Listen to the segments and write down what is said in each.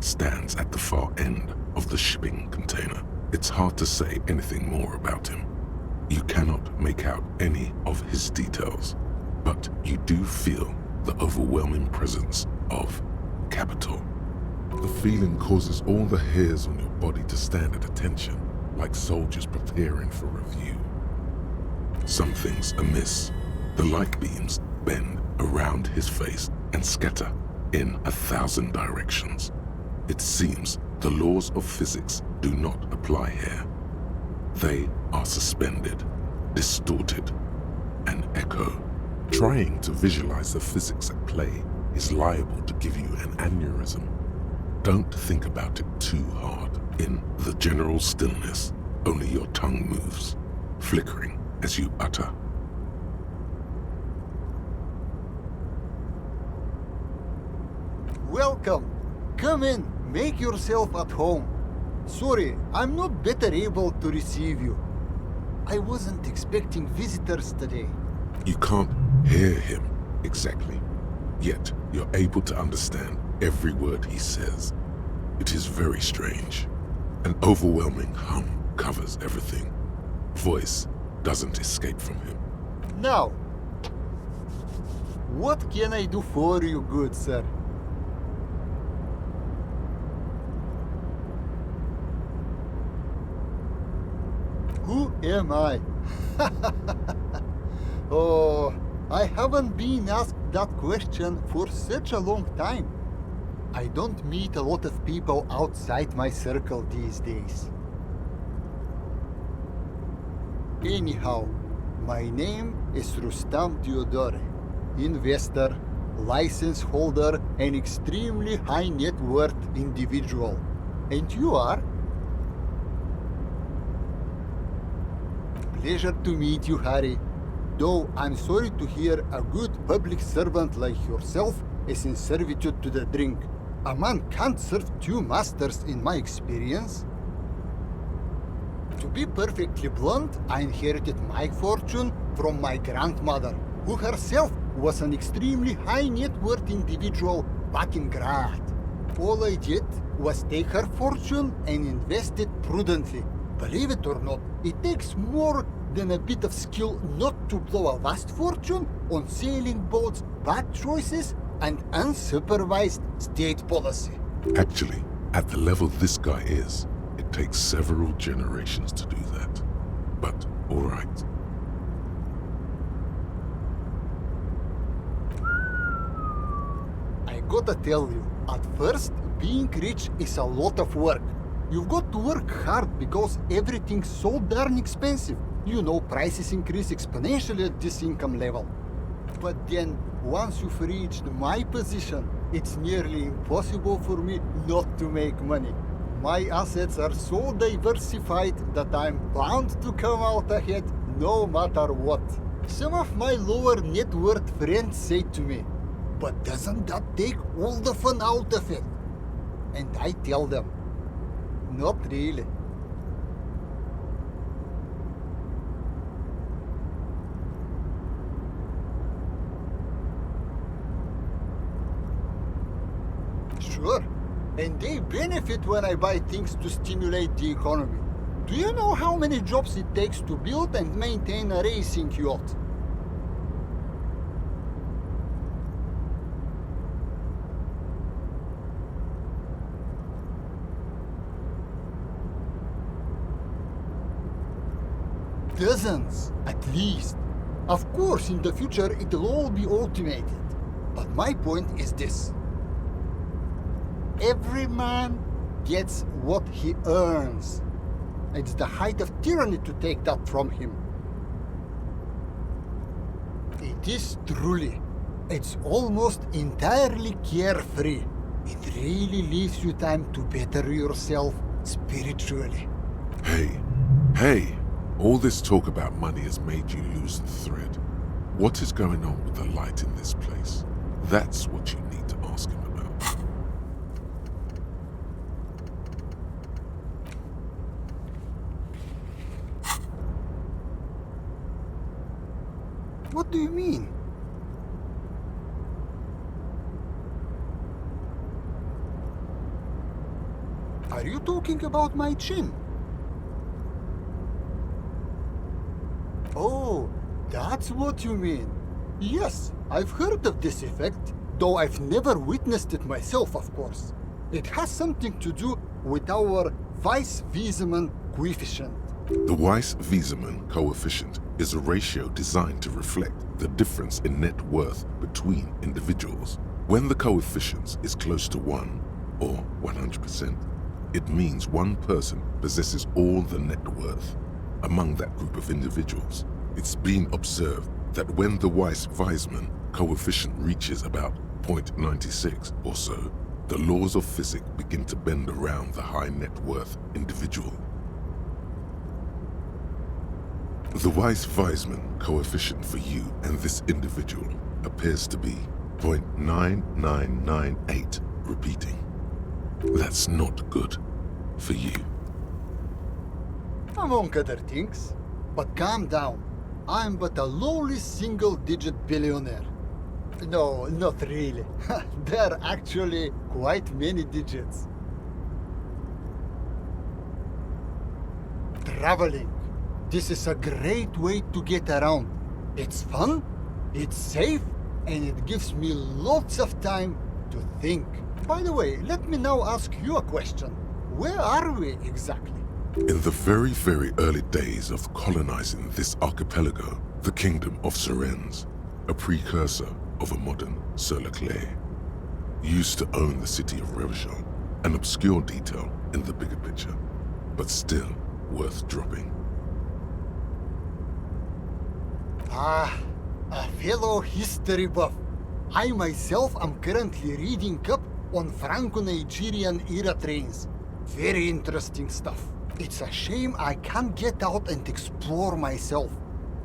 stands at the far end of the shipping container. It's hard to say anything more about him. You cannot make out any of his details, but you do feel the overwhelming presence of capital. The feeling causes all the hairs on your body to stand at attention, like soldiers preparing for review. Something's amiss. The light beams bend around his face and scatter in 1,000 directions. It seems the laws of physics do not apply here. They are suspended, distorted, and echo. Trying to visualize the physics at play is liable to give you an aneurysm. Don't think about it too hard. In the general stillness, only your tongue moves, flickering as you utter. Welcome. Come in. Make yourself at home. Sorry, I'm not better able to receive you. I wasn't expecting visitors today. You can't hear him exactly, yet you're able to understand every word he says. It is very strange. An overwhelming hum covers everything. Voice doesn't escape from him. Now, what can I do for you, good sir? Who am I? Oh, I haven't been asked that question for such a long time. I don't meet a lot of people outside my circle these days. Anyhow, my name is Rustam Diodore, investor, license holder, and extremely high net worth individual. And you are? Pleasure to meet you, Harry. Though I'm sorry to hear a good public servant like yourself is in servitude to the drink. A man can't serve two masters in my experience. To be perfectly blunt, I inherited my fortune from my grandmother, who herself was an extremely high net worth individual back in Grad. All I did was take her fortune and invest it prudently. Believe it or not, it takes more than a bit of skill not to blow a vast fortune on sailing boats, bad choices, and unsupervised state policy. Actually, at the level this guy is, it takes several generations to do that. But all right. I gotta tell you, at first, being rich is a lot of work. You've got to work hard because everything's so darn expensive. You know, prices increase exponentially at this income level. But then, once you've reached my position, it's nearly impossible for me not to make money. My assets are so diversified that I'm bound to come out ahead no matter what. Some of my lower net worth friends say to me, "But doesn't that take all the fun out of it?" And I tell them, not really. Sure, and they benefit when I buy things to stimulate the economy. Do you know how many jobs it takes to build and maintain a racing yacht? Dozens, at least. Of course, in the future, it'll all be automated. But my point is this. Every man gets what he earns. It's the height of tyranny to take that from him. It is truly. It's almost entirely carefree. It really leaves you time to better yourself spiritually. Hey, all this talk about money has made you lose the thread. What is going on with the light in this place? That's what you need to ask him about. What do you mean? Are you talking about my chin? Oh, that's what you mean. Yes, I've heard of this effect, though I've never witnessed it myself, of course. It has something to do with our Weiss-Wiesemann coefficient. The Weiss-Wiesemann coefficient is a ratio designed to reflect the difference in net worth between individuals. When the coefficient is close to 1, or 100%, it means one person possesses all the net worth among that group of individuals. It's been observed that when the Weiss-Wiesemann coefficient reaches about 0.96 or so, the laws of physics begin to bend around the high net worth individual. The Weiss-Wiesemann coefficient for you and this individual appears to be 0.9998, repeating. That's not good for you. Among other things. But calm down. I'm but a lowly single-digit billionaire. No, not really. There are actually quite many digits. Traveling. This is a great way to get around. It's fun, it's safe, and it gives me lots of time to think. By the way, let me now ask you a question. Where are we exactly? In the very, very early days of colonizing this archipelago, the kingdom of Surens, a precursor of a modern Sur-le-Clay, used to own the city of Revachol, an obscure detail in the bigger picture, but still worth dropping. Ah, a fellow history buff. I myself am currently reading up on Franco-Nigerian era trains. Very interesting stuff. It's a shame I can't get out and explore myself.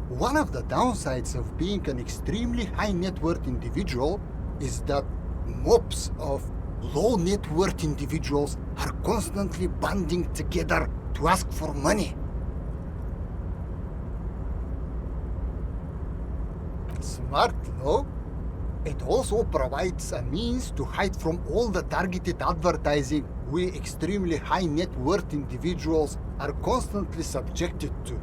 One of the downsides of being an extremely high net worth individual is that mobs of low net worth individuals are constantly banding together to ask for money. Smart, no? It also provides a means to hide from all the targeted advertising we extremely high net worth individuals are constantly subjected to.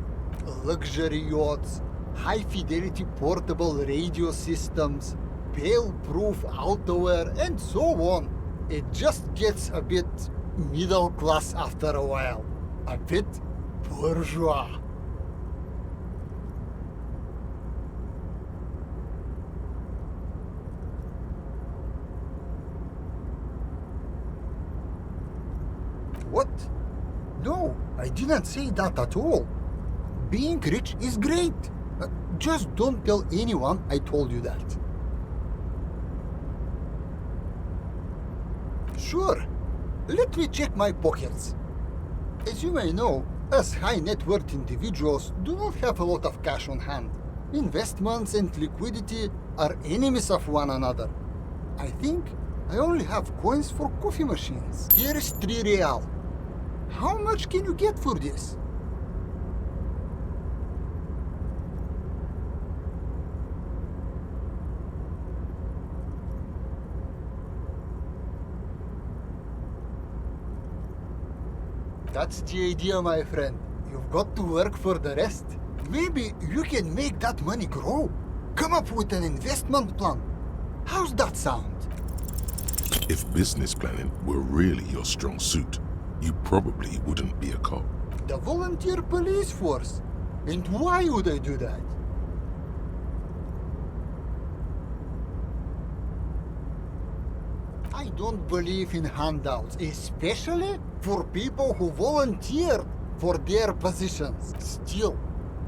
Luxury yachts, high fidelity portable radio systems, bail-proof outerwear, and so on. It just gets a bit middle class after a while. A bit bourgeois. What? No, I didn't say that at all. Being rich is great. Just don't tell anyone I told you that. Sure, let me check my pockets. As you may know, us high net worth individuals do not have a lot of cash on hand. Investments and liquidity are enemies of one another. I think I only have coins for coffee machines. Here is 3 real. How much can you get for this? That's the idea, my friend. You've got to work for the rest. Maybe you can make that money grow. Come up with an investment plan. How's that sound? If business planning were really your strong suit, you probably wouldn't be a cop. The volunteer police force. And why would I do that? I don't believe in handouts, especially for people who volunteered for their positions. Still,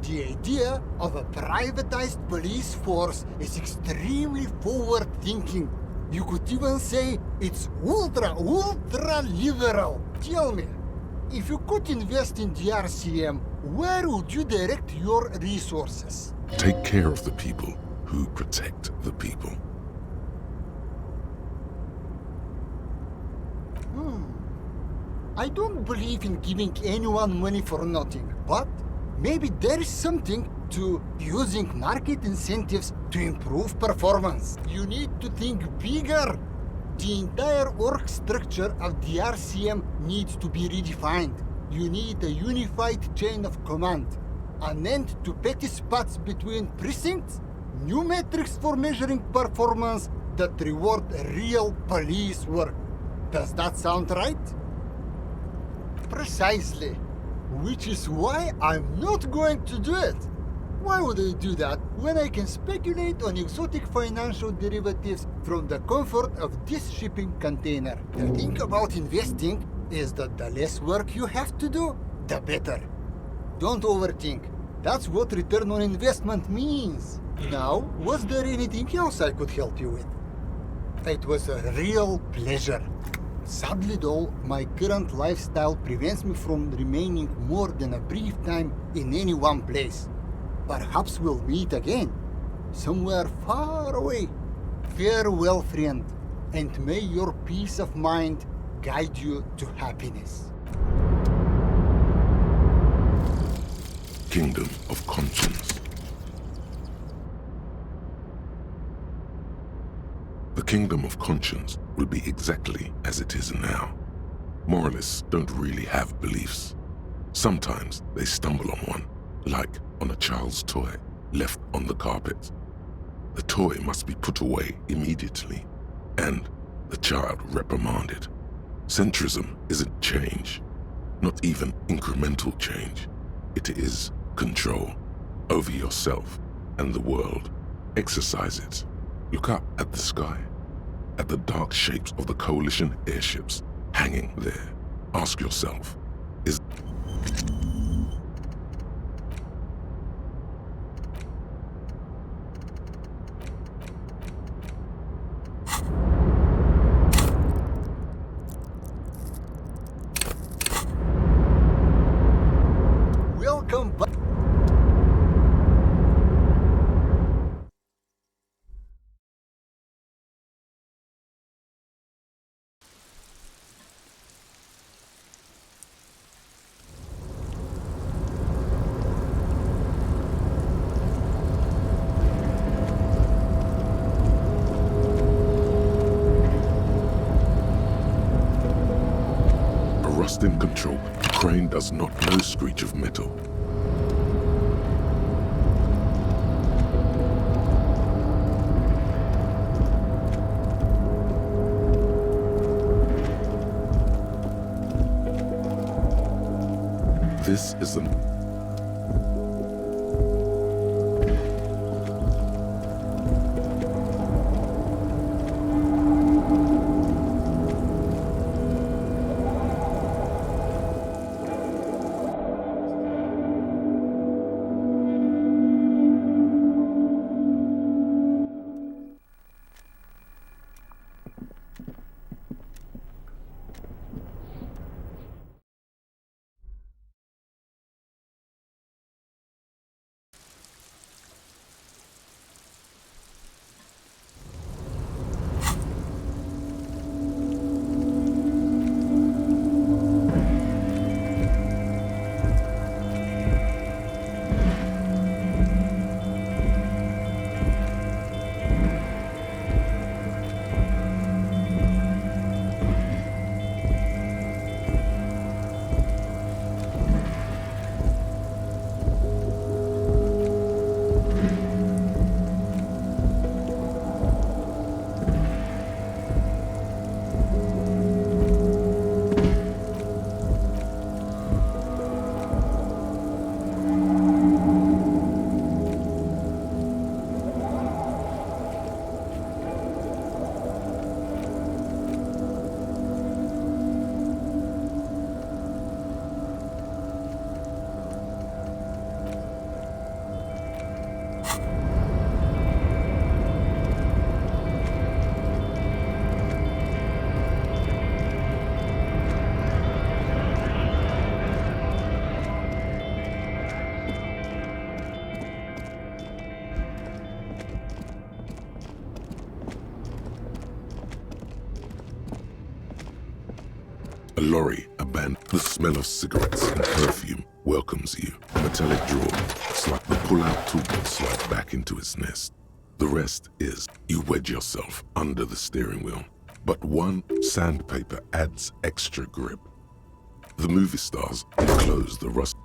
the idea of a privatized police force is extremely forward-thinking. You could even say it's ultra liberal. Tell me, if you could invest in the RCM, where would you direct your resources? Take care of the people who protect the people. I don't believe in giving anyone money for nothing, but maybe there is something to using market incentives to improve performance. You need to think bigger. The entire org structure of the RCM needs to be redefined. You need a unified chain of command, an end to petty spots between precincts, new metrics for measuring performance that reward real police work. Does that sound right? Precisely. Which is why I'm not going to do it. Why would I do that when I can speculate on exotic financial derivatives from the comfort of this shipping container? The thing about investing is that the less work you have to do, the better. Don't overthink. That's what return on investment means. Now, was there anything else I could help you with? It was a real pleasure. Sadly though, my current lifestyle prevents me from remaining more than a brief time in any one place. Perhaps we'll meet again, somewhere far away. Farewell, friend, and may your peace of mind guide you to happiness. Kingdom of Conscience. The Kingdom of Conscience will be exactly as it is now. Moralists don't really have beliefs. Sometimes they stumble on one, like on a child's toy left on the carpet. The toy must be put away immediately, and the child reprimanded. Centrism isn't change, not even incremental change. It is control over yourself and the world. Exercise it. Look up at the sky, at the dark shapes of the coalition airships hanging there. Ask yourself, is... Welcome back. Rust in control. Crane does not know screech of metal. This is the... A lorry abandoned. The smell of cigarettes and perfume welcomes you. A metallic drawer, slide the pull-out toolbox slide back into its nest. The rest is you wedge yourself under the steering wheel. but one sandpaper adds extra grip. The movie stars enclose the rust.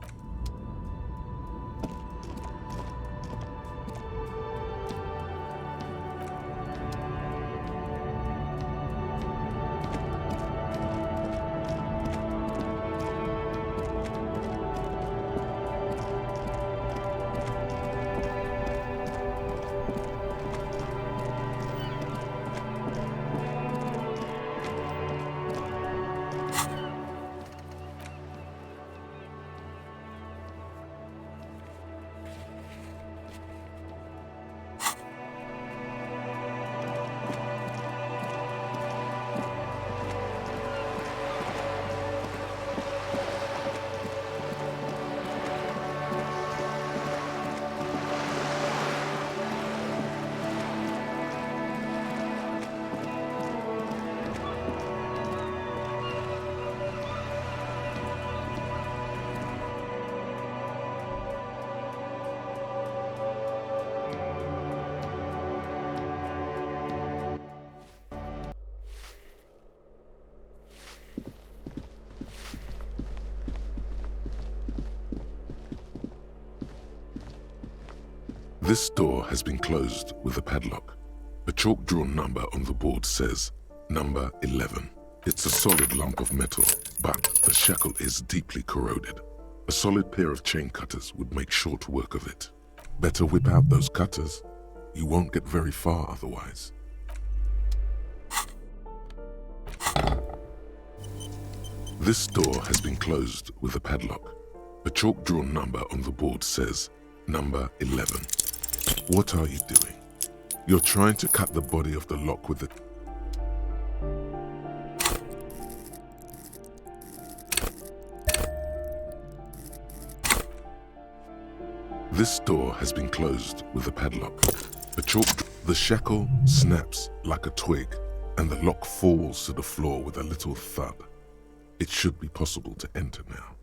This door has been closed with a padlock. A chalk-drawn number on the board says number 11. It's a solid lump of metal, but the shackle is deeply corroded. A solid pair of chain cutters would make short work of it. Better whip out those cutters. You won't get very far otherwise. This door has been closed with a padlock. A chalk-drawn number on the board says number 11. What are you doing? You're trying to cut the body of the lock with the... This door has been closed with a padlock. The shackle snaps like a twig, and the lock falls to the floor with a little thud. It should be possible to enter now.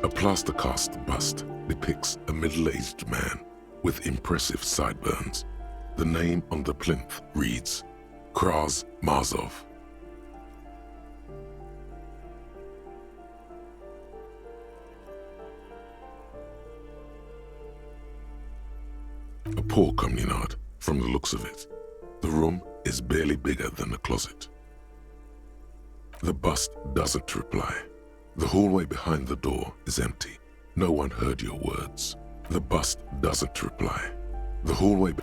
A plaster cast bust depicts a middle-aged man with impressive sideburns. The name on the plinth reads Kraz Marzov. A poor communard, from the looks of it. The room is barely bigger than a closet. The bust doesn't reply. The hallway behind the door is empty. No one heard your words. The bust doesn't reply. The hallway...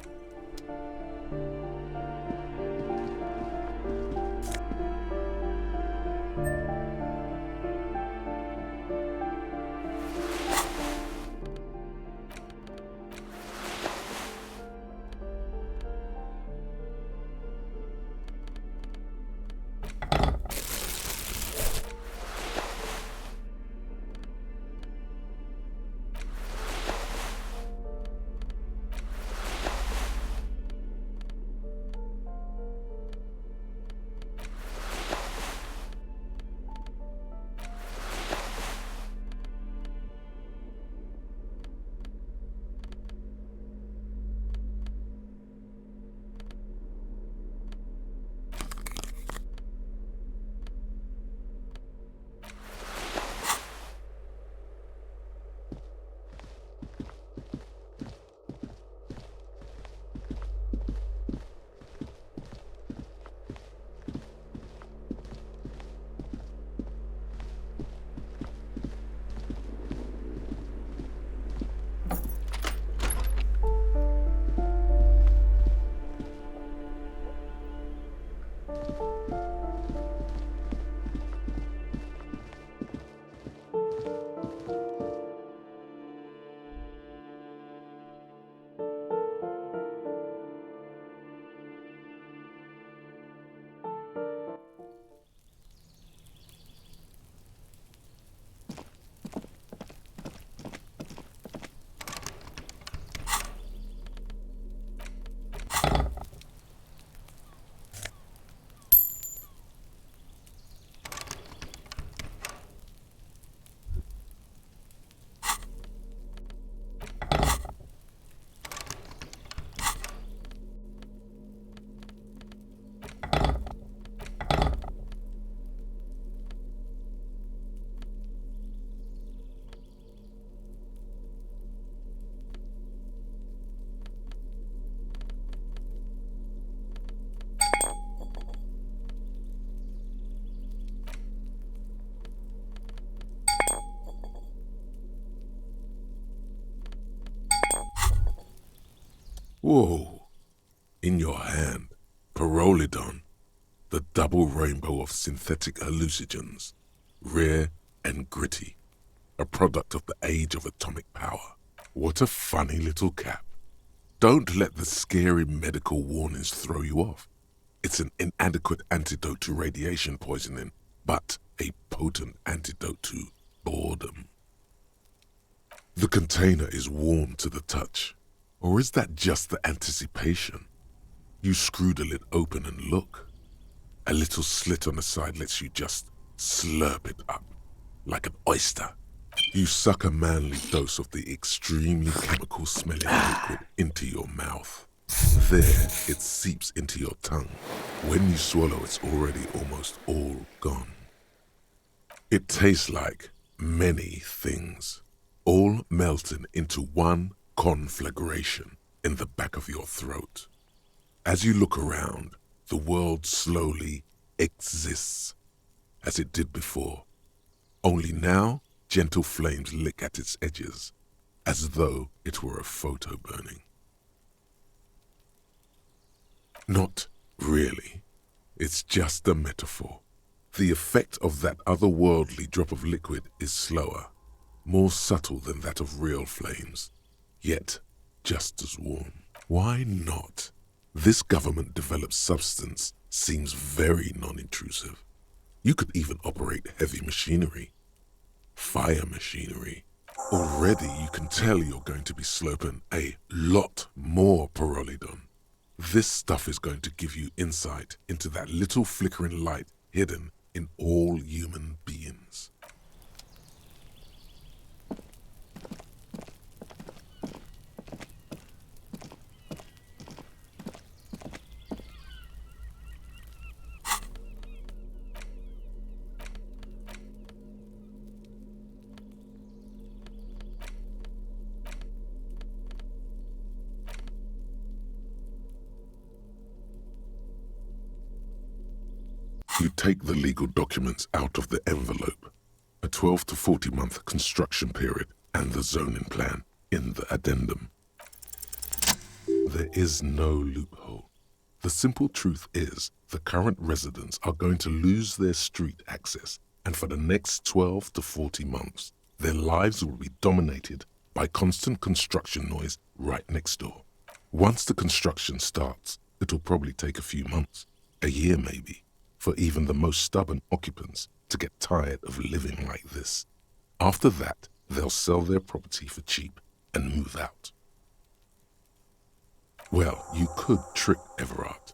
Whoa. In your hand, Pyrrolidon, the double rainbow of synthetic hallucinogens, rare and gritty, a product of the age of atomic power. What a funny little cap. Don't let the scary medical warnings throw you off. It's an inadequate antidote to radiation poisoning, but a potent antidote to boredom. The container is warm to the touch, or is that just the anticipation? You screw the lid open and look. A little slit on the side lets you just slurp it up, like an oyster. You suck a manly dose of the extremely chemical-smelling liquid into your mouth. There, it seeps into your tongue. When you swallow, it's already almost all gone. It tastes like many things, all melting into one conflagration in the back of your throat. As you look around, the world slowly exists, as it did before. Only now, gentle flames lick at its edges, as though it were a photo burning. Not really. It's just a metaphor. The effect of that otherworldly drop of liquid is slower, more subtle than that of real flames, yet just as warm. Why not? This government-developed substance seems very non-intrusive. You could even operate heavy machinery, fire machinery. Already you can tell you're going to be slurping a lot more Pyrrolidon. This stuff is going to give you insight into that little flickering light hidden in all human beings. You take the legal documents out of the envelope, a 12 to 40 month construction period, and the zoning plan in the addendum. There is no loophole. The simple truth is the current residents are going to lose their street access, and for the next 12 to 40 months, their lives will be dominated by constant construction noise right next door. Once the construction starts, it'll probably take a few months, a year maybe, for even the most stubborn occupants to get tired of living like this. After that, they'll sell their property for cheap and move out. Well, you could trick Everard.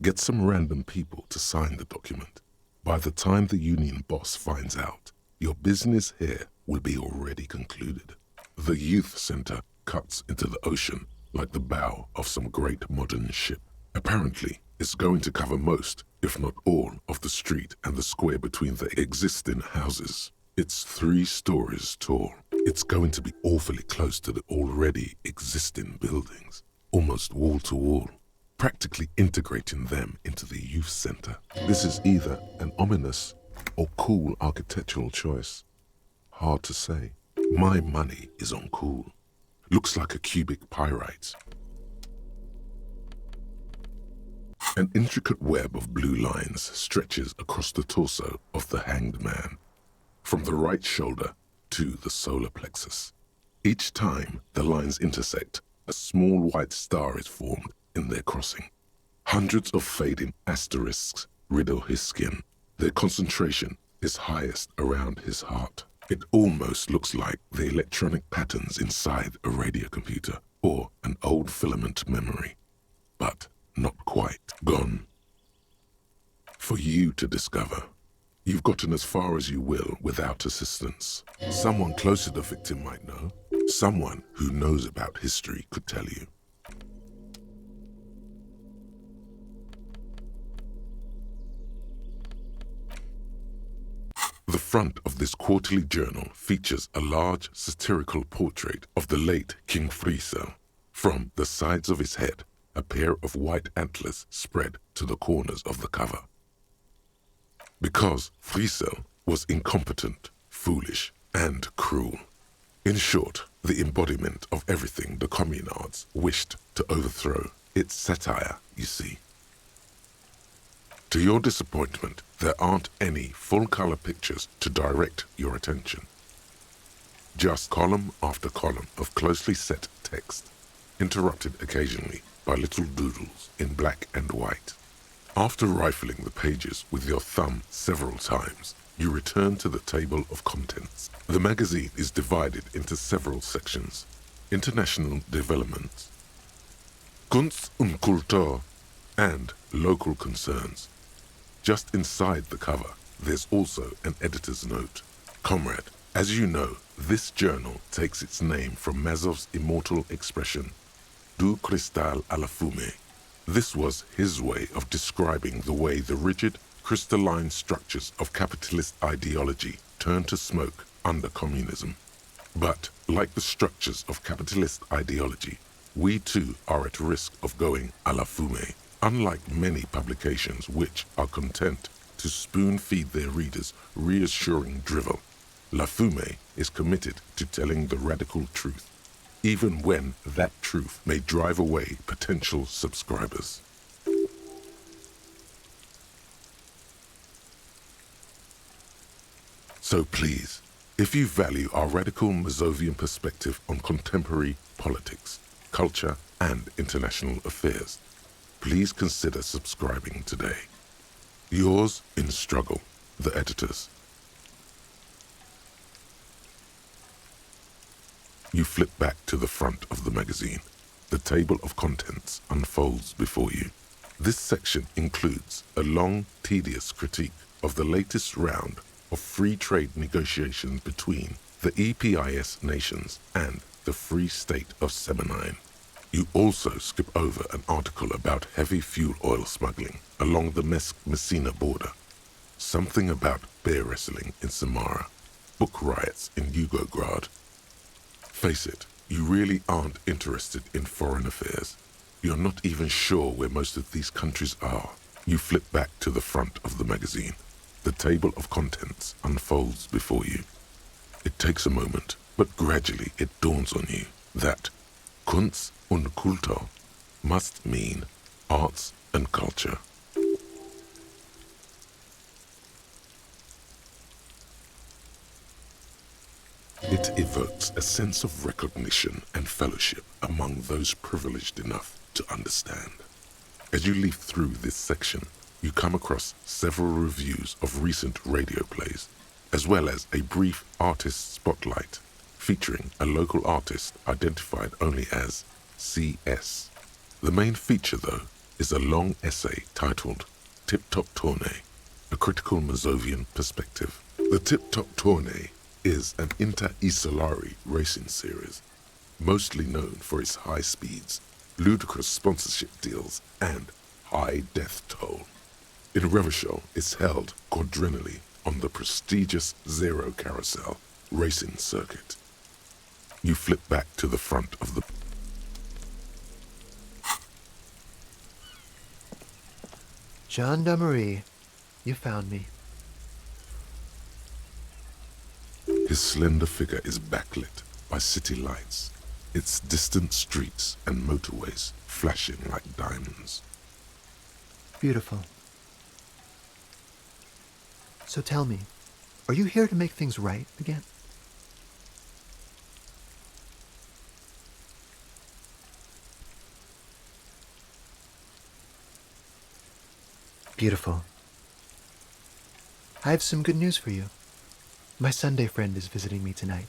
Get some random people to sign the document. By the time the union boss finds out, your business here will be already concluded. The youth center cuts into the ocean like the bow of some great modern ship. Apparently, it's going to cover most, if not all, of the street and the square between the existing houses. It's 3 stories tall. It's going to be awfully close to the already existing buildings, almost wall to wall, practically integrating them into the youth center. This is either an ominous or cool architectural choice. Hard to say. My money is on cool. Looks like a cubic pyrite. An intricate web of blue lines stretches across the torso of the hanged man, from the right shoulder to the solar plexus. Each time the lines intersect, a small white star is formed in their crossing. Hundreds of fading asterisks riddle his skin. Their concentration is highest around his heart. It almost looks like the electronic patterns inside a radio computer or an old filament memory. But not quite gone. For you to discover. You've gotten as far as you will without assistance. Someone close to the victim might know. Someone who knows about history could tell you. The front of this quarterly journal features a large satirical portrait of the late King Friesel. From the sides of his head, a pair of white antlers spread to the corners of the cover. Because Friesel was incompetent, foolish, and cruel. In short, the embodiment of everything the communards wished to to overthrow its satire, you see. To your disappointment, there aren't any full-color pictures to direct your attention. Just column after column of closely set text, interrupted occasionally by little doodles in black and white. After rifling the pages with your thumb several times, you return to the table of contents. The magazine is divided into several sections: international developments, Kunst und Kultur, and local concerns. Just inside the cover, there's also an editor's note. Comrade, as you know, this journal takes its name from Mazov's immortal expression, du cristal à la fumée. This was his way of describing the way the rigid, crystalline structures of capitalist ideology turned to smoke under communism. But, like the structures of capitalist ideology, we too are at risk of going à la fumée. Unlike many publications which are content to spoon-feed their readers reassuring drivel, La Fumée is committed to telling the radical truth, even when that truth may drive away potential subscribers. So please, if you value our radical Mazovian perspective on contemporary politics, culture, and international affairs, please consider subscribing today. Yours in struggle, the editors. You flip back to the front of the magazine. The table of contents unfolds before you. This section includes a long, tedious critique of the latest round of free trade negotiations between the EPIS nations and the Free State of Semenine. You also skip over an article about heavy fuel oil smuggling along the Messina border, something about bear wrestling in Samara, book riots in Yugograd. Face it, you really aren't interested in foreign affairs. You're not even sure where most of these countries are. You flip back to the front of the magazine. The table of contents unfolds before you. It takes a moment, but gradually it dawns on you that Kunst und Kultur must mean arts and culture. It evokes a sense of recognition and fellowship among those privileged enough to understand. As you leaf through this section, you come across several reviews of recent radio plays, as well as a brief artist spotlight featuring a local artist identified only as CS. The main feature, though, is a long essay titled Tip Top Tournée, a critical Mazovian perspective. The Tip Top Tournée is an inter-Isolari racing series, mostly known for its high speeds, ludicrous sponsorship deals, and high death toll. In Revachol, it's held quadrennially on the prestigious Zero Carousel racing circuit. You flip back to the front of the... Gendarmerie, you found me. His slender figure is backlit by city lights, its distant streets and motorways flashing like diamonds. Beautiful. So tell me, are you here to make things right again? Beautiful. I have some good news for you. My Sunday friend is visiting me tonight.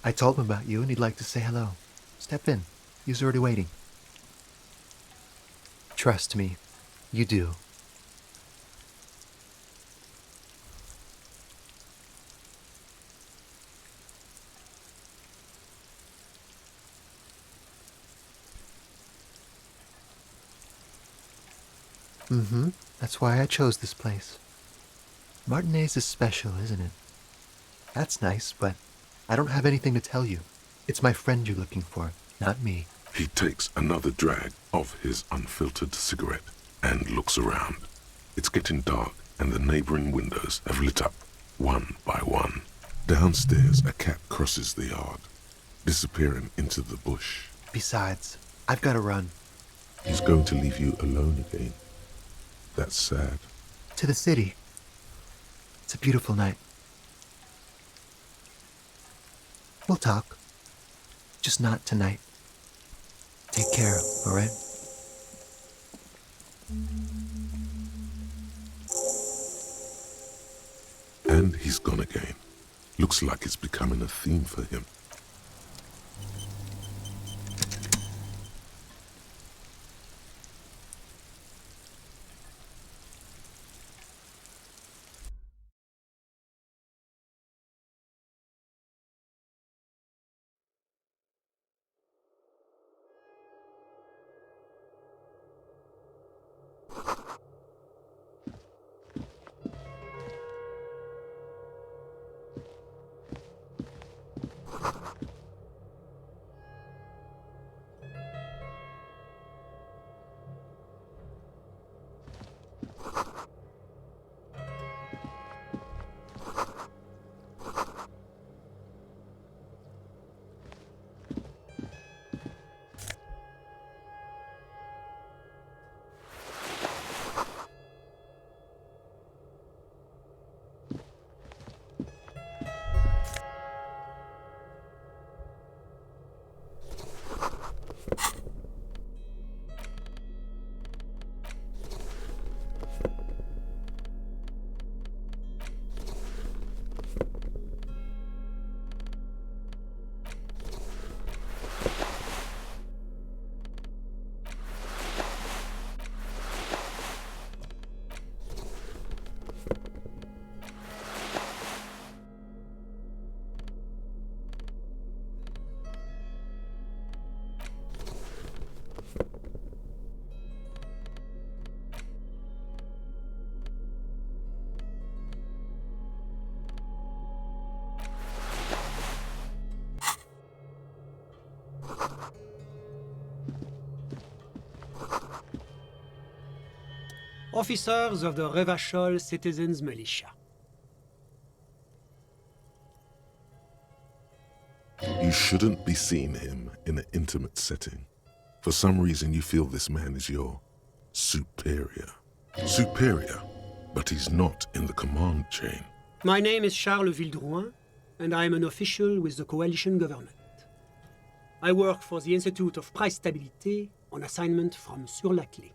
I told him about you and he'd like to say hello. Step in. He's already waiting. Trust me, you do. That's why I chose this place. Martinez is special, isn't it? That's nice, but I don't have anything to tell you. It's my friend you're looking for, not me. He takes another drag of his unfiltered cigarette and looks around. It's getting dark and the neighboring windows have lit up, one by one. Downstairs, a cat crosses the yard, disappearing into the bush. Besides, I've got to run. He's going to leave you alone again. That's sad. To the city. It's a beautiful night. We'll talk. Just not tonight. Take care, all right? And he's gone again. Looks like it's becoming a theme for him. Officers of the Revachol Citizens Militia. You shouldn't be seeing him in an intimate setting. For some reason you feel this man is your superior. Superior, but he's not in the command chain. My name is Charles Vildrouin, and I am an official with the coalition government. I work for the Institute of Price Stabilité on assignment from Sur-la-Clé.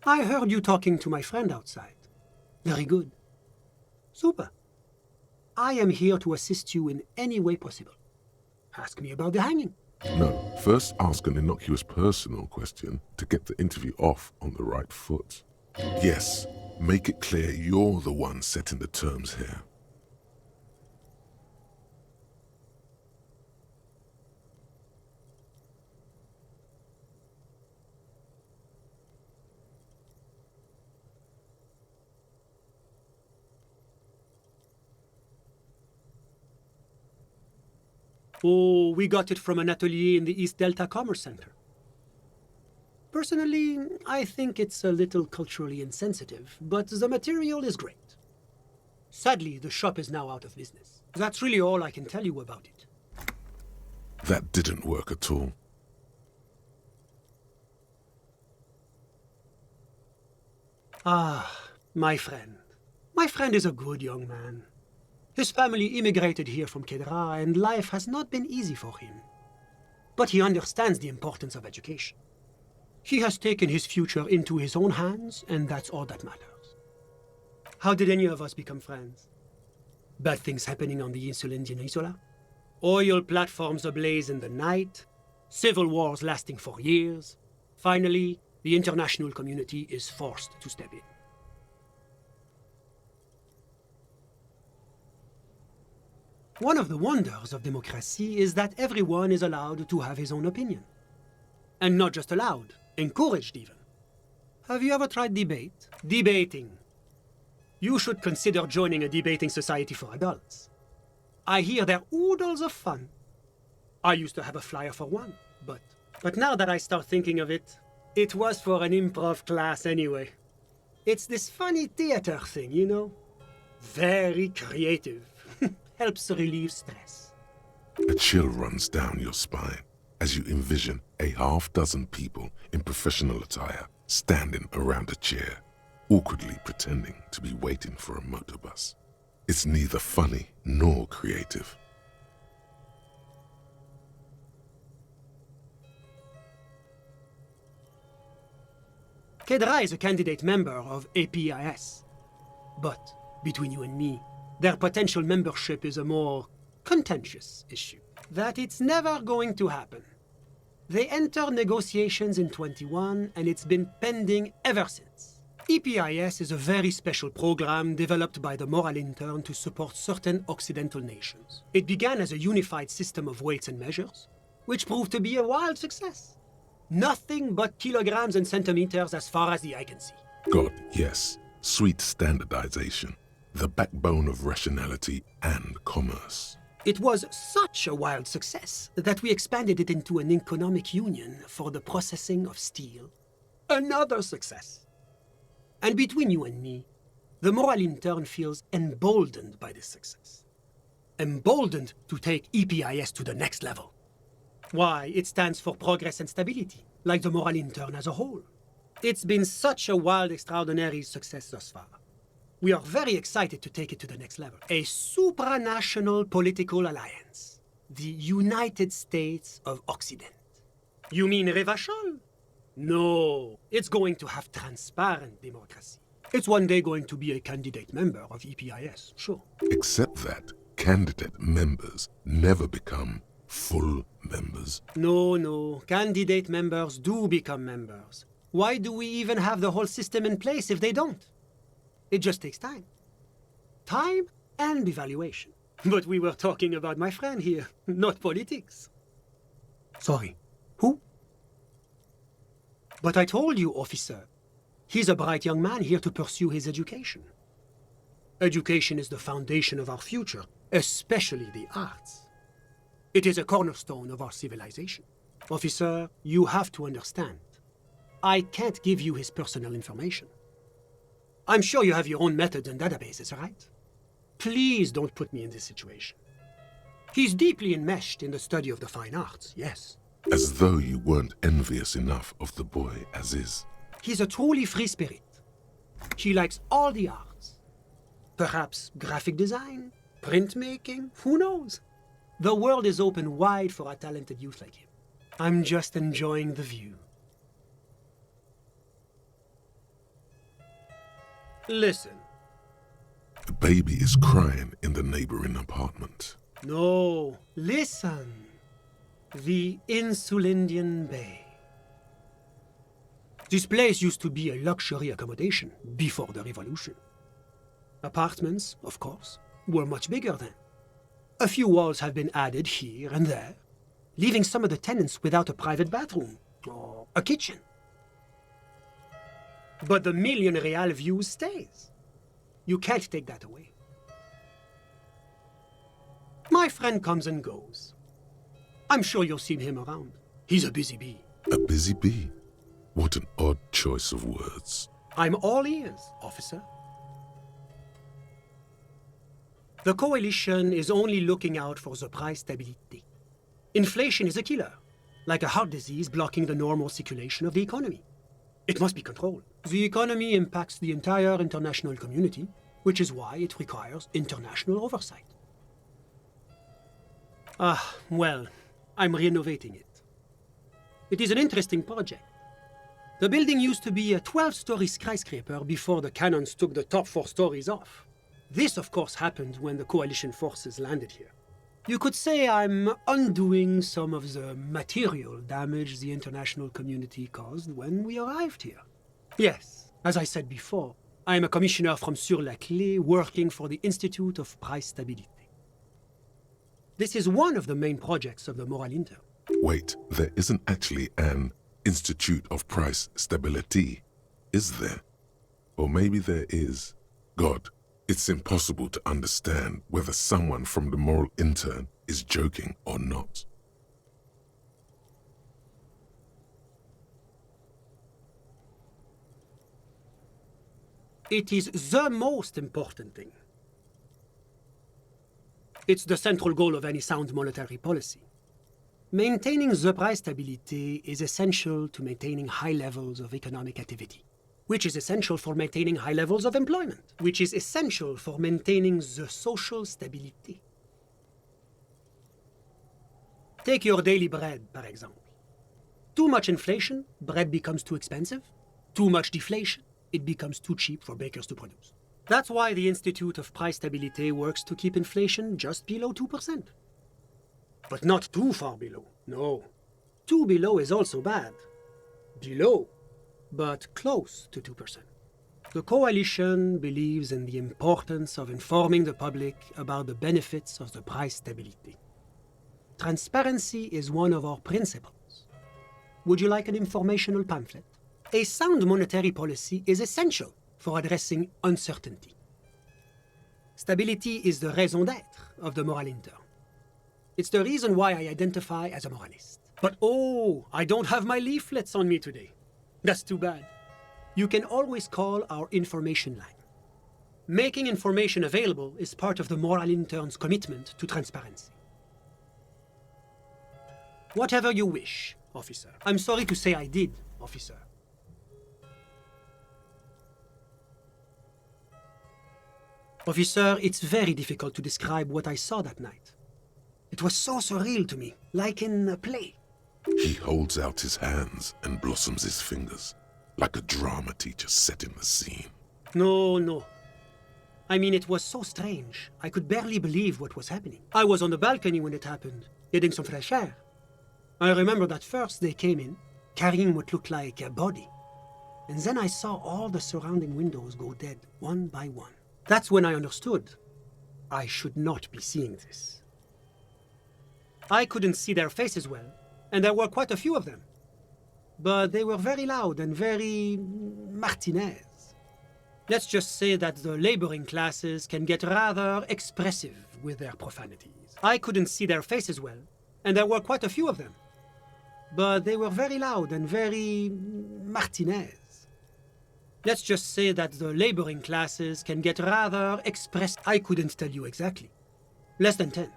I heard you talking to my friend outside. Very good. Super. I am here to assist you in any way possible. Ask me about the hanging. No, first ask an innocuous personal question to get the interview off on the right foot. Yes, make it clear you're the one setting the terms here. Oh, we got it from an atelier in the East Delta Commerce Center. Personally, I think it's a little culturally insensitive, but the material is great. Sadly, the shop is now out of business. That's really all I can tell you about it. That didn't work at all. Ah, my friend. My friend is a good young man. His family immigrated here from Kedra, and life has not been easy for him. But he understands the importance of education. He has taken his future into his own hands, and that's all that matters. How did any of us become friends? Bad things happening on the Insulindian Isola? Oil platforms ablaze in the night? Civil wars lasting for years? Finally, the international community is forced to step in. One of the wonders of democracy is that everyone is allowed to have his own opinion. And not just allowed, encouraged even. Have you ever tried debate? Debating. You should consider joining a debating society for adults. I hear they're oodles of fun. I used to have a flyer for one, but now that I start thinking of it, it was for an improv class anyway. It's this funny theater thing, you know? Very creative. Helps relieve stress. A chill runs down your spine. as you envision a half-dozen people in professional attire standing around a chair, awkwardly pretending to be waiting for a motorbus. It's neither funny nor creative. Kedra is a candidate member of APIS. But, between you and me, their potential membership is a more contentious issue. That it's never going to happen. They entered negotiations in 21, and it's been pending ever since. EPIS is a very special program developed by the Moral Intern to support certain Occidental nations. It began as a unified system of weights and measures, which proved to be a wild success. Nothing but kilograms and centimeters as far as the eye can see. God, yes, sweet standardization, the backbone of rationality and commerce. It was such a wild success that we expanded it into an economic union for the processing of steel. Another success. And between you and me, the Moral Intern feels emboldened by this success. Emboldened to take EPIS to the next level. Why, it stands for progress and stability, like the Moral Intern as a whole. It's been such a wild, extraordinary success thus far. We are very excited to take it to the next level. A supranational political alliance. The United States of Occident. You mean Revachol? No, it's going to have transparent democracy. It's one day going to be a candidate member of EPIS, sure. Except that candidate members never become full members. No, candidate members do become members. Why do we even have the whole system in place if they don't? It just takes time. Time and evaluation. But we were talking about my friend here, not politics. Sorry, who? But I told you, officer, he's a bright young man here to pursue his education. Education is the foundation of our future, especially the arts. It is a cornerstone of our civilization. Officer, you have to understand. I can't give you his personal information. I'm sure you have your own methods and databases, right? Please don't put me in this situation. He's deeply enmeshed in the study of the fine arts, yes. As though you weren't envious enough of the boy as is. He's a truly free spirit. He likes all the arts. Perhaps graphic design, printmaking, who knows? The world is open wide for a talented youth like him. I'm just enjoying the view. Listen. The baby is crying in the neighboring apartment. No, listen. The Insulindian Bay. This place used to be a luxury accommodation before the revolution. Apartments, of course, were much bigger then. A few walls have been added here and there, leaving some of the tenants without a private bathroom or a kitchen. But the million real view stays. You can't take that away. My friend comes and goes. I'm sure you'll see him around. He's a busy bee. A busy bee? What an odd choice of words. I'm all ears, officer. The coalition is only looking out for the price stability. Inflation is a killer, like a heart disease blocking the normal circulation of the economy. It must be controlled. The economy impacts the entire international community, which is why it requires international oversight. Well, I'm renovating it. It is an interesting project. The building used to be a 12-story skyscraper before the cannons took the top 4 stories off. This, of course, happened when the coalition forces landed here. You could say I'm undoing some of the material damage the international community caused when we arrived here. Yes, as I said before, I'm a commissioner from Sur-la-Clé working for the Institute of Price Stability. This is one of the main projects of the Moral Intern. Wait, there isn't actually an Institute of Price Stability, is there? Or maybe there is. God, it's impossible to understand whether someone from the Moral Intern is joking or not. It is the most important thing. It's the central goal of any sound monetary policy. Maintaining the price stability is essential to maintaining high levels of economic activity, which is essential for maintaining high levels of employment, which is essential for maintaining the social stability. Take your daily bread, for example. Too much inflation, bread becomes too expensive. Too much deflation, it becomes too cheap for bakers to produce. That's why the Institute of Price Stability works to keep inflation just below 2%. But not too far below, no. Too below is also bad. Below, but close to 2%. The coalition believes in the importance of informing the public about the benefits of the price stability. Transparency is one of our principles. Would you like an informational pamphlet? A sound monetary policy is essential for addressing uncertainty. Stability is the raison d'être of the moral intern. It's the reason why I identify as a moralist. But oh, I don't have my leaflets on me today. That's too bad. You can always call our information line. Making information available is part of the moral intern's commitment to transparency. Whatever you wish, officer. I'm sorry to say I did, officer. Officer, it's very difficult to describe what I saw that night. It was so surreal to me, like in a play. He holds out his hands and blossoms his fingers, like a drama teacher setting the scene. No. I mean, it was so strange. I could barely believe what was happening. I was on the balcony when it happened, getting some fresh air. I remember that first they came in, carrying what looked like a body. And then I saw all the surrounding windows go dead, one by one. That's when I understood. I should not be seeing this. I couldn't see their faces well, and there were quite a few of them. But they were very loud and very Martinez. Let's just say that the laboring classes can get rather expressive with their profanities. I couldn't see their faces well, and there were quite a few of them. But they were very loud and very Martinez. Let's just say that the laboring classes can get rather expressive. I couldn't tell you exactly. Less than 10.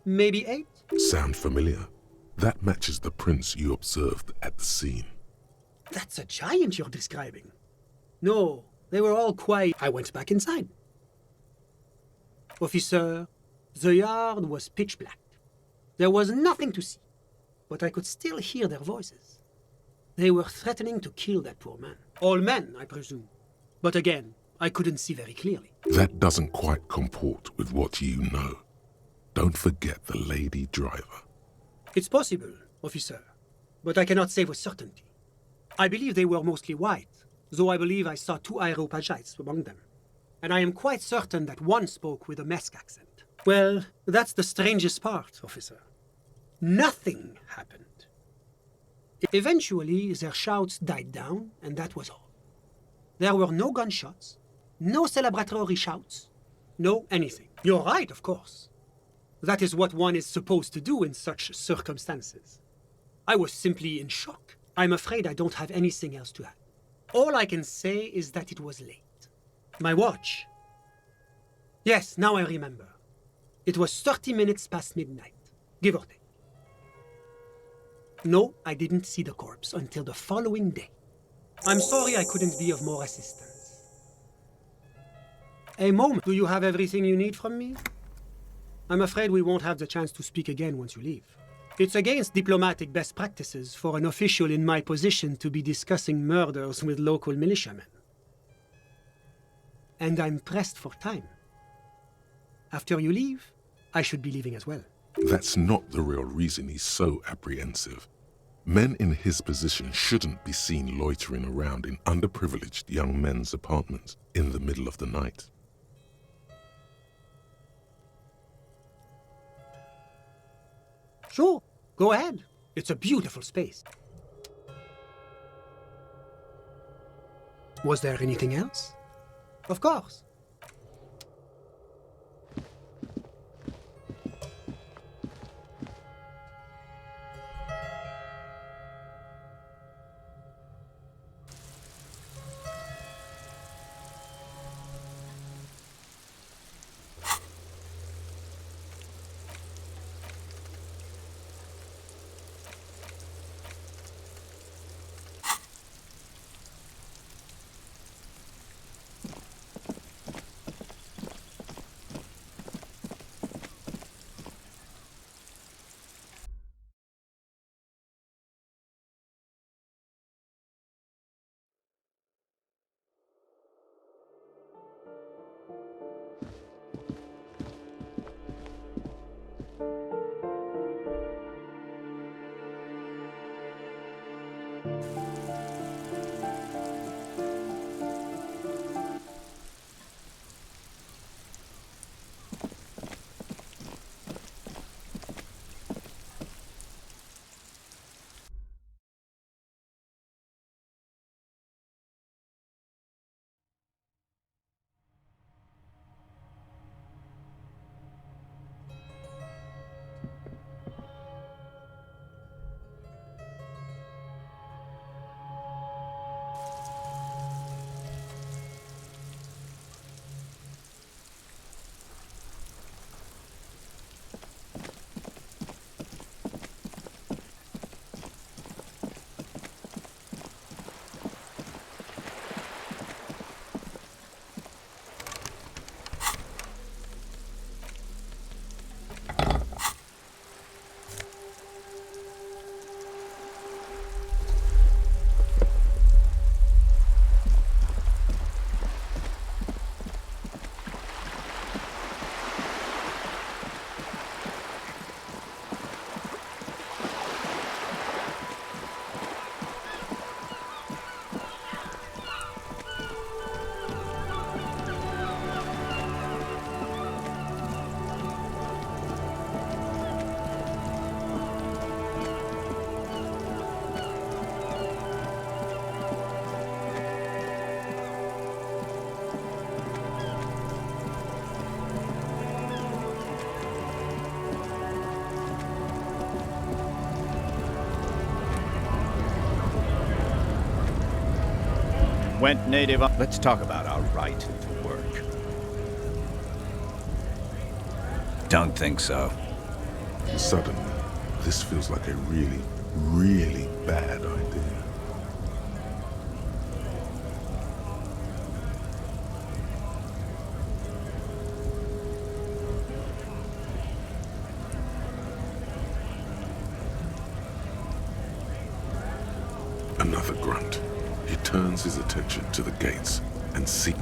Maybe 8? Sound familiar? That matches the prints you observed at the scene. That's a giant you're describing. No, they were all quiet. I went back inside. Officer, the yard was pitch black. There was nothing to see, but I could still hear their voices. They were threatening to kill that poor man. All men, I presume. But again, I couldn't see very clearly. That doesn't quite comport with what you know. Don't forget the lady driver. It's possible, officer, but I cannot say with certainty. I believe they were mostly white, though I believe I saw 2 Areopagites among them. And I am quite certain that one spoke with a Mesk accent. Well, that's the strangest part, officer. Nothing happened. Eventually, their shouts died down, and that was all. There were no gunshots, no celebratory shouts, no anything. You're right, of course. That is what one is supposed to do in such circumstances. I was simply in shock. I'm afraid I don't have anything else to add. All I can say is that it was late. My watch. Yes, now I remember. It was 30 minutes past midnight, give or take. No, I didn't see the corpse until the following day. I'm sorry I couldn't be of more assistance. A moment. Do you have everything you need from me? I'm afraid we won't have the chance to speak again once you leave. It's against diplomatic best practices for an official in my position to be discussing murders with local militiamen. And I'm pressed for time. After you leave, I should be leaving as well. That's not the real reason he's so apprehensive. Men in his position shouldn't be seen loitering around in underprivileged young men's apartments in the middle of the night. Sure, go ahead. It's a beautiful space. Was there anything else? Of course. Went native. Let's talk about our right to work. Don't think so. Suddenly, this feels like a really, really bad idea. Another grunt. He turns his attention to the gates and sees.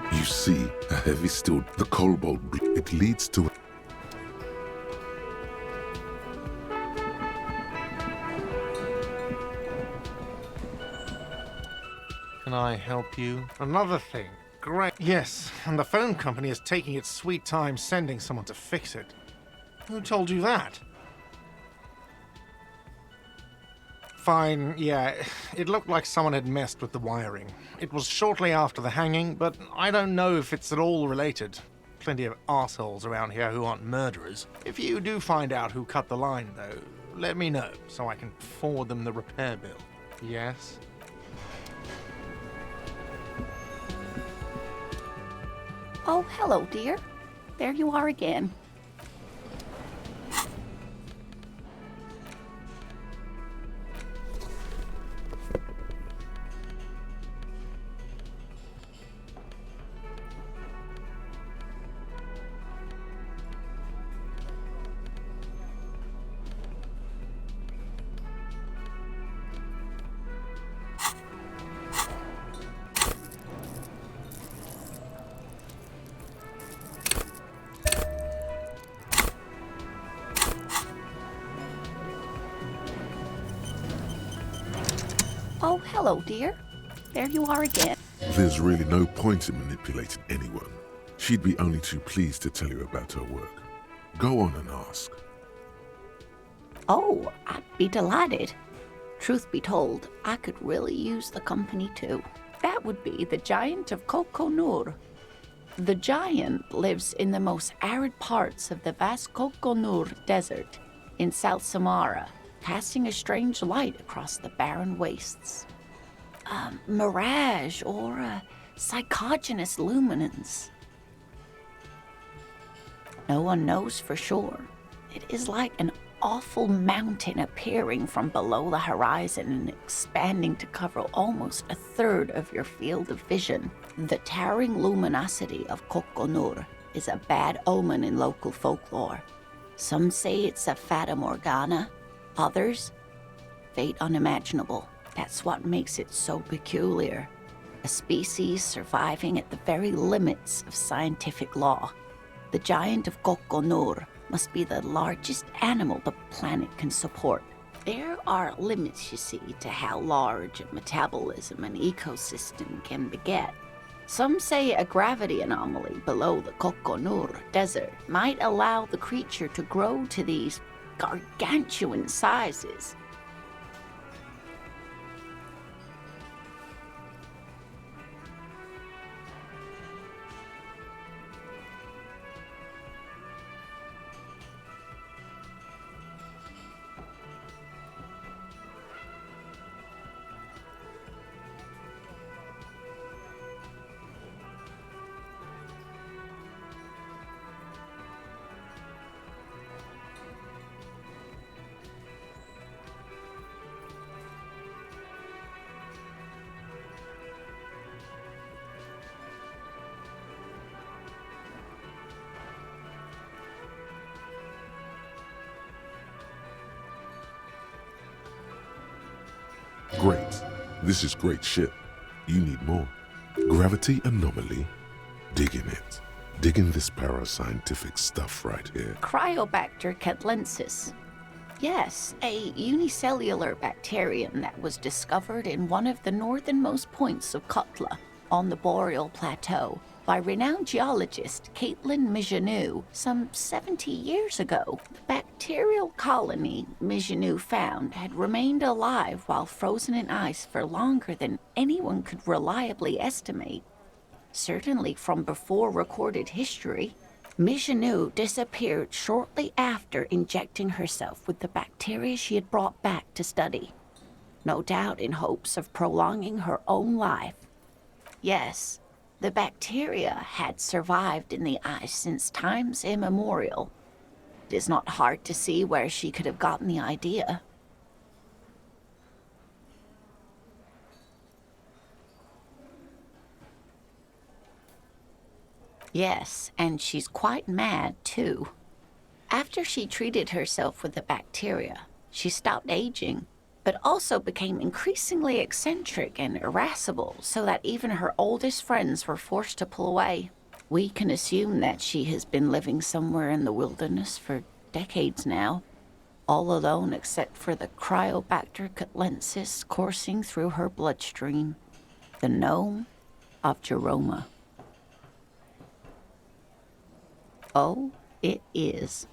You see a heavy steel, the cobalt, it leads to. Can I help you? Another thing. Great. Yes, and the phone company is taking its sweet time sending someone to fix it. Who told you that? Fine, yeah, it looked like someone had messed with the wiring. It was shortly after the hanging, but I don't know if it's at all related. Plenty of assholes around here who aren't murderers. If you do find out who cut the line, though, let me know so I can forward them the repair bill. Yes? Oh, hello, dear. There you are again. Oh, hello, dear. There you are again. There's really no point in manipulating anyone. She'd be only too pleased to tell you about her work. Go on and ask. Oh, I'd be delighted. Truth be told, I could really use the company too. That would be the Giant of Kokonur. The Giant lives in the most arid parts of the vast Kokonur Desert in South Samara, casting a strange light across the barren wastes. A mirage or a psychogenous luminance. No one knows for sure. It is like an awful mountain appearing from below the horizon and expanding to cover almost a third of your field of vision. The towering luminosity of Kokonur is a bad omen in local folklore. Some say it's a fata morgana, others, fate unimaginable. That's what makes it so peculiar. A species surviving at the very limits of scientific law. The Giant of Kokonur must be the largest animal the planet can support. There are limits, you see, to how large a metabolism an ecosystem can beget. Some say a gravity anomaly below the Kokonur Desert might allow the creature to grow to these gargantuan sizes. Great. This is great shit. You need more. Gravity anomaly? Dig in it. Dig in this parascientific stuff right here. Cryobacter catlensis. Yes, a unicellular bacterium that was discovered in one of the northernmost points of Kotla on the Boreal Plateau by renowned geologist Caitlin Mijanou some 70 years ago. The bacterial colony Mijanou found had remained alive while frozen in ice for longer than anyone could reliably estimate. Certainly from before recorded history. Mijanou disappeared shortly after injecting herself with the bacteria she had brought back to study, no doubt in hopes of prolonging her own life. Yes, the bacteria had survived in the ice since times immemorial. It is not hard to see where she could have gotten the idea. Yes, and she's quite mad, too. After she treated herself with the bacteria, she stopped aging, but also became increasingly eccentric and irascible, so that even her oldest friends were forced to pull away. We can assume that she has been living somewhere in the wilderness for decades now, all alone except for the Cryobacter catlensis coursing through her bloodstream, the gnome of Jeroma. Oh, it is.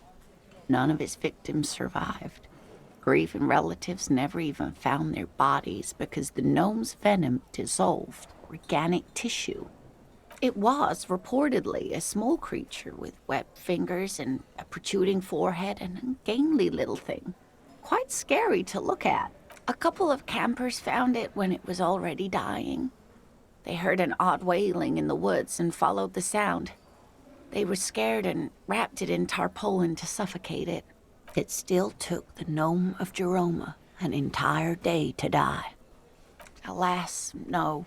None of his victims survived. Grieving relatives never even found their bodies because the gnome's venom dissolved organic tissue. It was reportedly a small creature with webbed fingers and a protruding forehead, and an ungainly little thing. Quite scary to look at. A couple of campers found it when it was already dying. They heard an odd wailing in the woods and followed the sound. They were scared and wrapped it in tarpaulin to suffocate it. It still took the gnome of Jeroma an entire day to die. Alas, no.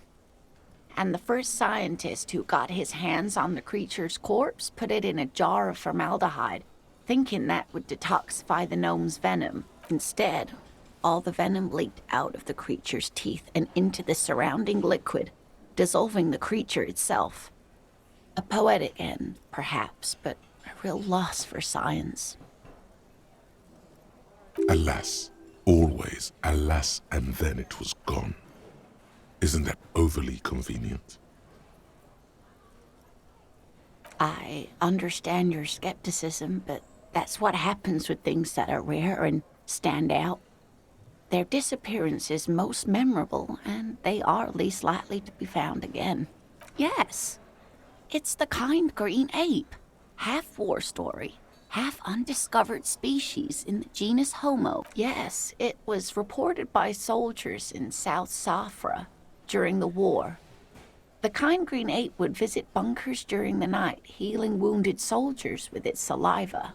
And the first scientist who got his hands on the creature's corpse put it in a jar of formaldehyde, thinking that would detoxify the gnome's venom. Instead, all the venom leaked out of the creature's teeth and into the surrounding liquid, dissolving the creature itself. A poetic end, perhaps, but a real loss for science. Alas, always alas, and then it was gone. Isn't that overly convenient? I understand your skepticism, but that's what happens with things that are rare and stand out. Their disappearance is most memorable, and they are least likely to be found again. Yes. It's the kind green ape, half war story, half undiscovered species in the genus Homo. Yes, it was reported by soldiers in South Safra during the war. The kind green ape would visit bunkers during the night, healing wounded soldiers with its saliva.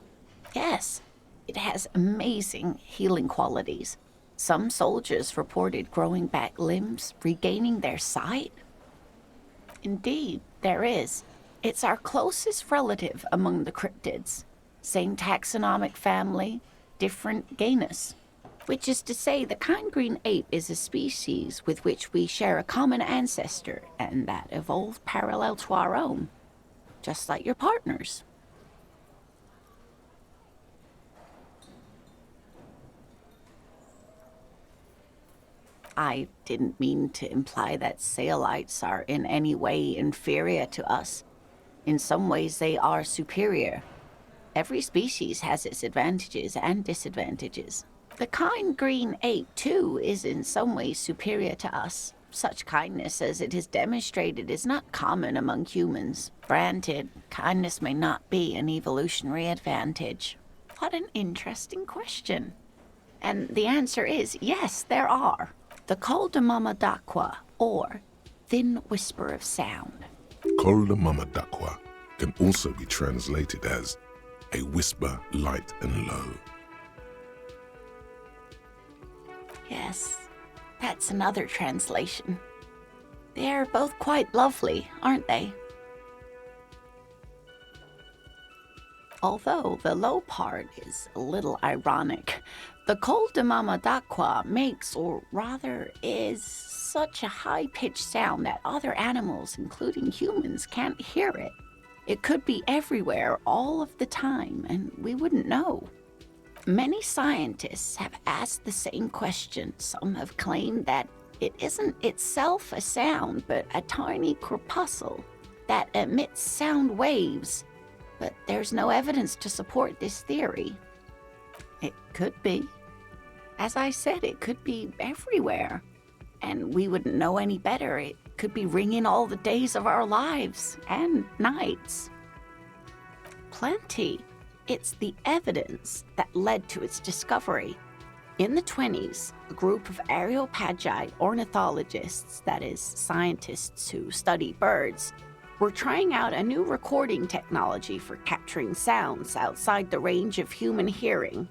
Yes, it has amazing healing qualities. Some soldiers reported growing back limbs, regaining their sight. Indeed, there is. It's our closest relative among the cryptids. Same taxonomic family, different genus. Which is to say, the kind green ape is a species with which we share a common ancestor, and that evolved parallel to our own. Just like your partners. I didn't mean to imply that Saolites are in any way inferior to us. In some ways, they are superior. Every species has its advantages and disadvantages. The kind green ape, too, is in some ways superior to us. Such kindness as it is demonstrated is not common among humans. Granted, kindness may not be an evolutionary advantage. What an interesting question. And the answer is yes, there are. The Col de Mama d'Aqua, or Thin Whisper of Sound. Col de Mama d'Aqua can also be translated as a whisper light and low. Yes, that's another translation. They're both quite lovely, aren't they? Although the low part is a little ironic. The Col de Mama d'Aqua makes, or rather is, such a high-pitched sound that other animals, including humans, can't hear it. It could be everywhere all of the time, and we wouldn't know. Many scientists have asked the same question. Some have claimed that it isn't itself a sound, but a tiny corpuscle that emits sound waves. But there's no evidence to support this theory. It could be. As I said, it could be everywhere. And we wouldn't know any better. It could be ringing all the days of our lives and nights. Plenty. It's the evidence that led to its discovery. In the 20s, a group of Areopagi ornithologists, that is, scientists who study birds, were trying out a new recording technology for capturing sounds outside the range of human hearing.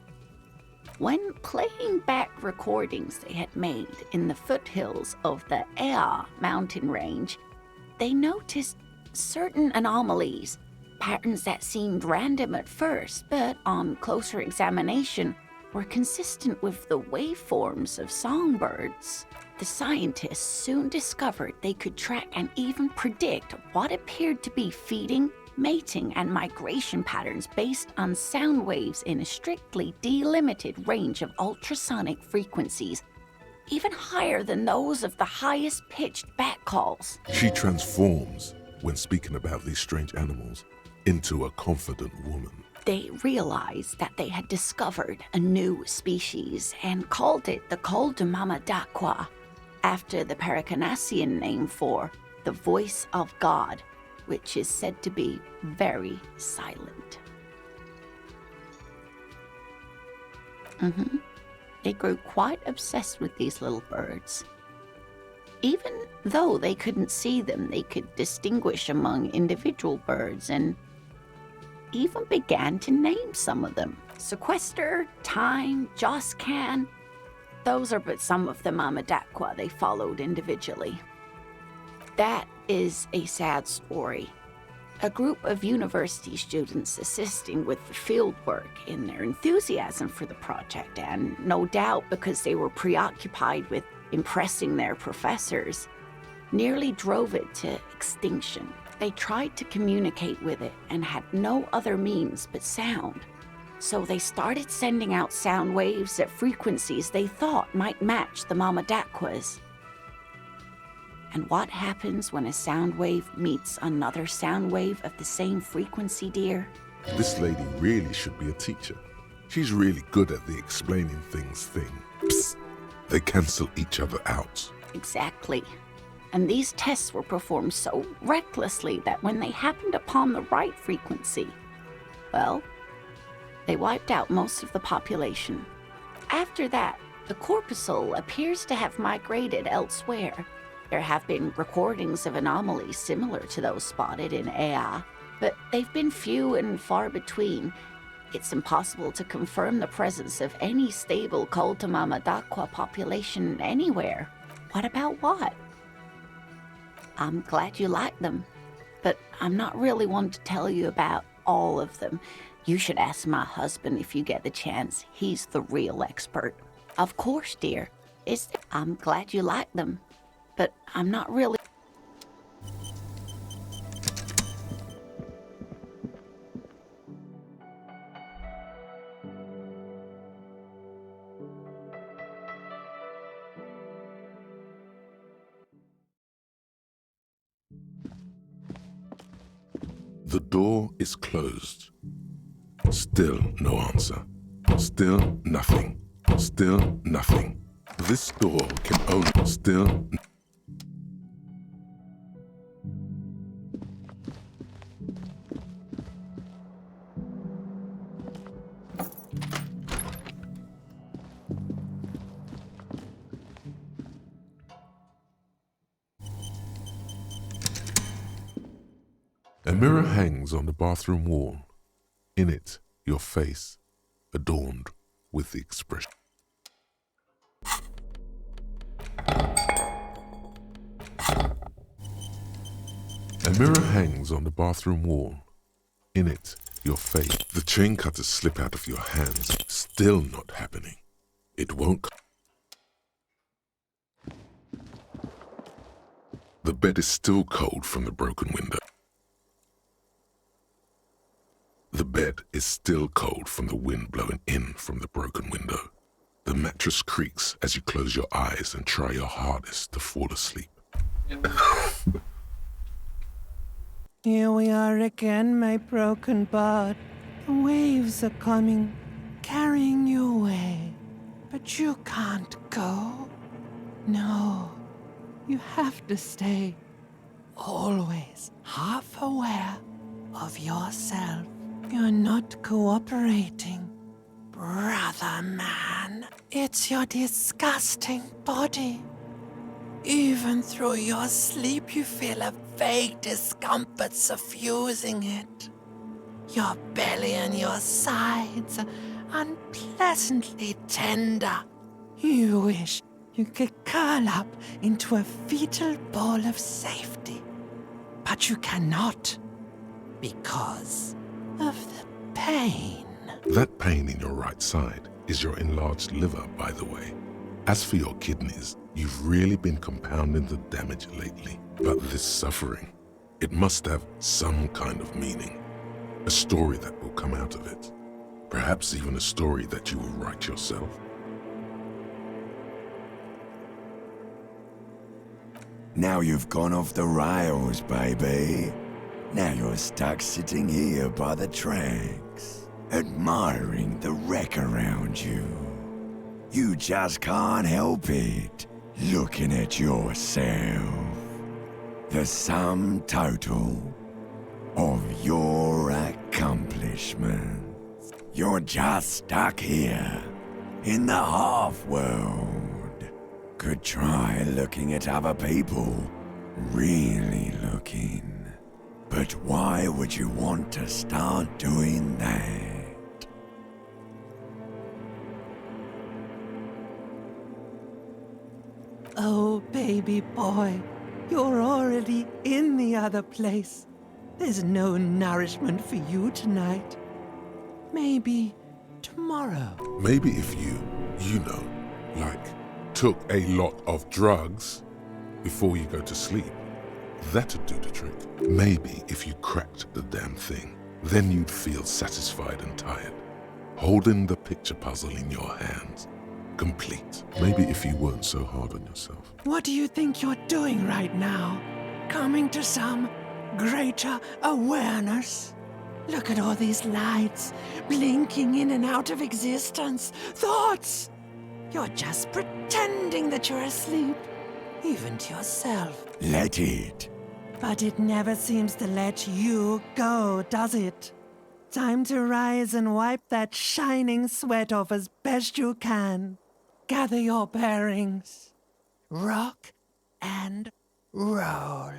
When playing back recordings they had made in the foothills of the Ea mountain range, they noticed certain anomalies, patterns that seemed random at first, but on closer examination were consistent with the waveforms of songbirds. The scientists soon discovered they could track and even predict what appeared to be feeding, mating, and migration patterns based on sound waves in a strictly delimited range of ultrasonic frequencies, even higher than those of the highest pitched bat calls. She transforms, when speaking about these strange animals, into a confident woman. They realized that they had discovered a new species and called it the Koldumamadakwa, after the Paracanassian name for the voice of God, which is said to be very silent. They grew quite obsessed with these little birds. Even though they couldn't see them, they could distinguish among individual birds and even began to name some of them. Sequester, Time, Joscan. Those are but some of the Mamadakwa they followed individually. That is a sad story. A group of university students assisting with the field work in their enthusiasm for the project, and no doubt because they were preoccupied with impressing their professors, nearly drove it to extinction. They tried to communicate with it and had no other means but sound. So they started sending out sound waves at frequencies they thought might match the Mamadakwas. And what happens when a sound wave meets another sound wave of the same frequency, dear? This lady really should be a teacher. She's really good at the explaining things thing. Psst. They cancel each other out. Exactly. And these tests were performed so recklessly that when they happened upon the right frequency, well, they wiped out most of the population. After that, the corpuscle appears to have migrated elsewhere. There have been recordings of anomalies similar to those spotted in Ea, but they've been few and far between. It's impossible to confirm the presence of any stable Koltumamadakwa population anywhere. What about what? I'm glad you like them, but I'm not really one to tell you about all of them. You should ask my husband if you get the chance. He's the real expert. Of course, dear. I'm glad you like them, but I'm not really... The door is closed. Still no answer. Still nothing. Still nothing. This door can only still... A mirror hangs on the bathroom wall. In it, your face, adorned with the expression. A mirror hangs on the bathroom wall. In it, your face. The chain cutters slip out of your hands. Still not happening. It won't. The bed is still cold from the broken window. The bed is still cold from the wind blowing in from the broken window. The mattress creaks as you close your eyes and try your hardest to fall asleep. Here we are again, my broken bud. The waves are coming, carrying you away. But you can't go. No, you have to stay. Always half aware of yourself. You're not cooperating. Brother man, it's your disgusting body. Even through your sleep, you feel a vague discomfort suffusing it. Your belly and your sides are unpleasantly tender. You wish you could curl up into a fetal ball of safety. But you cannot, because of the pain. That pain in your right side is your enlarged liver, by the way. As for your kidneys, you've really been compounding the damage lately. But this suffering, it must have some kind of meaning. A story that will come out of it. Perhaps even a story that you will write yourself. Now you've gone off the rails, baby. Now you're stuck sitting here by the tracks, admiring the wreck around you. You just can't help it, looking at yourself. The sum total of your accomplishments. You're just stuck here, in the half-world. Could try looking at other people, really looking. But why would you want to start doing that? Oh, baby boy, you're already in the other place. There's no nourishment for you tonight. Maybe tomorrow. Maybe if you took a lot of drugs before you go to sleep, that'd do the trick. Maybe if you cracked the damn thing, then you'd feel satisfied and tired, holding the picture puzzle in your hands, complete. Maybe if you weren't so hard on yourself. What do you think you're doing right now? Coming to some greater awareness? Look at all these lights, blinking in and out of existence. Thoughts! You're just pretending that you're asleep, even to yourself. Let it. But it never seems to let you go, does it? Time to rise and wipe that shining sweat off as best you can. Gather your bearings. Rock and roll.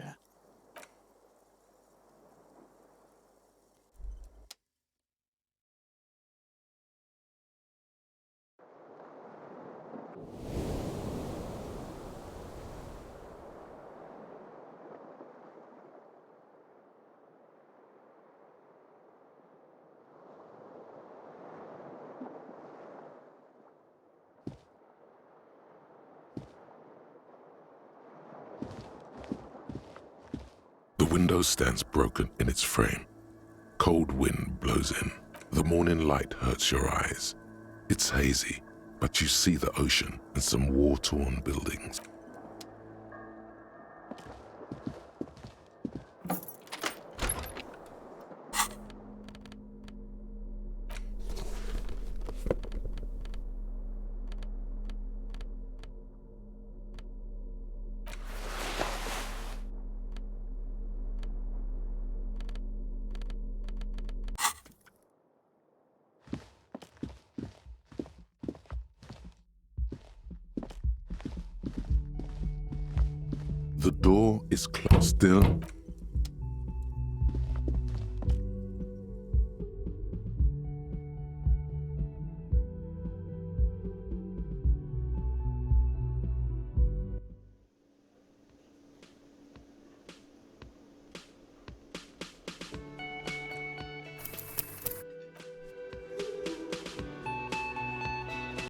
The window stands broken in its frame. Cold wind blows in. The morning light hurts your eyes. It's hazy, but you see the ocean and some war-torn buildings. The door is closed. Still,